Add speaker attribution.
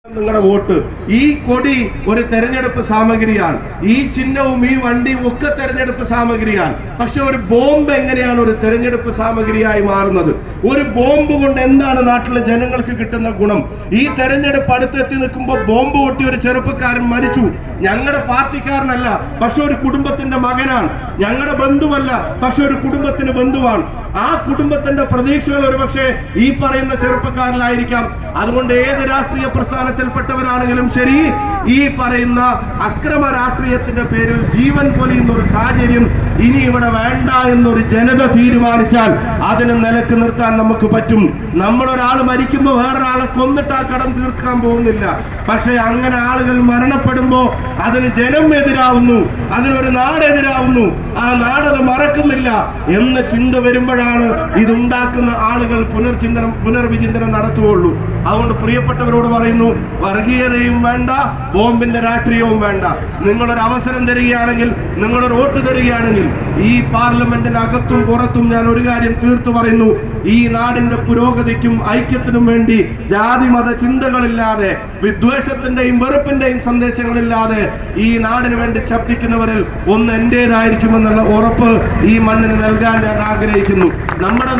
Speaker 1: നിങ്ങളുടെ വോട്ട്. ഈ കൊടി ഒരു തെരഞ്ഞെടുപ്പ് സാമഗ്രിയാണ്. ഈ ചിഹ്നവും ഈ വണ്ടിയും ഒക്കെ തെരഞ്ഞെടുപ്പ് സാമഗ്രിയാണ്. പക്ഷെ ഒരു ബോംബ് എങ്ങനെയാണ് ഒരു തെരഞ്ഞെടുപ്പ് സാമഗ്രിയായി മാറുന്നത്? ഒരു ബോംബ് കൊണ്ട് എന്താണ് നാട്ടിലെ ജനങ്ങൾക്ക് കിട്ടുന്ന ഗുണം? ഈ തെരഞ്ഞെടുപ്പ് അടുത്തെത്തി നിൽക്കുമ്പോൾ ബോംബ് പൊട്ടി ഒരു ചെറുപ്പക്കാരൻ മരിച്ചു. ഞങ്ങളുടെ പാർട്ടിക്കാരനല്ല, പക്ഷെ ഒരു കുടുംബത്തിന്റെ മകനാണ്. ഞങ്ങളുടെ ബന്ധുവല്ല, പക്ഷെ ഒരു കുടുംബത്തിന് ബന്ധുവാണ്. ആ കുടുംബത്തിന്റെ പ്രതീക്ഷകൾ ഒരുപക്ഷെ ഈ പറയുന്ന ചെറുപ്പക്കാരിലായിരിക്കാം. അതുകൊണ്ട് ഏത് രാഷ്ട്രീയ പ്രസ്ഥാനത്തിൽപ്പെട്ടവരാണെങ്കിലും ശരി, ഈ പറയുന്ന അക്രമ രാഷ്ട്രീയത്തിന്റെ പേരിൽ ജീവൻ പൊലിയുന്ന ഒരു സാഹചര്യം ഇനി ഇവിടെ വേണ്ട എന്നൊരു ജനത തീരുമാനിച്ചാൽ അതിന് നിലക്ക് നിർത്താൻ നമുക്ക് പറ്റും. നമ്മളൊരാൾ മരിക്കുമ്പോൾ വേറൊരാളെ കൊന്നിട്ട് ആ കടം തീർക്കാൻ പോകുന്നില്ല. പക്ഷെ അങ്ങനെ ആളുകൾ മരണപ്പെടുമ്പോ അതിന് ജനം എതിരാവുന്നു, അതിനൊരു നാടെതിരാവുന്നു. ആ നാടത് മറക്കുന്നില്ല എന്ന ചിന്ത വരുമ്പോഴാണ് ഇതുണ്ടാക്കുന്ന ആളുകൾ പുനർവിചിന്തനം നടത്തുകയുള്ളൂ. അതുകൊണ്ട് പ്രിയപ്പെട്ടവരോട് പറയുന്നു, വർഗീയതയും വേണ്ട, ബോംബിന്റെ രാഷ്ട്രീയവും വേണ്ട. നിങ്ങളൊരു അവസരം തരികയാണെങ്കിൽ, നിങ്ങളൊരു വോട്ട് തരികയാണെങ്കിൽ, ഈ പാർലമെന്റിനകത്തും പുറത്തും ഞാൻ ഒരു കാര്യം തീർത്തു പറയുന്നു, ഈ നാടിന്റെ പുരോഗതിക്കും ഐക്യത്തിനും വേണ്ടി ജാതി മത ചിന്തകളില്ലാതെ, വിദ്വേഷത്തിന്റെയും വെറുപ്പിന്റെയും സന്ദേശങ്ങളില്ലാതെ ഈ നാടിന് വേണ്ടി ശബ്ദിക്കുന്നവരിൽ ഒന്ന് എന്റേതായിരിക്കുമെന്നുള്ള ഉറപ്പ് ഈ മണ്ണിന് നൽകാൻ ഞാൻ ആഗ്രഹിക്കുന്നു. നമ്മുടെ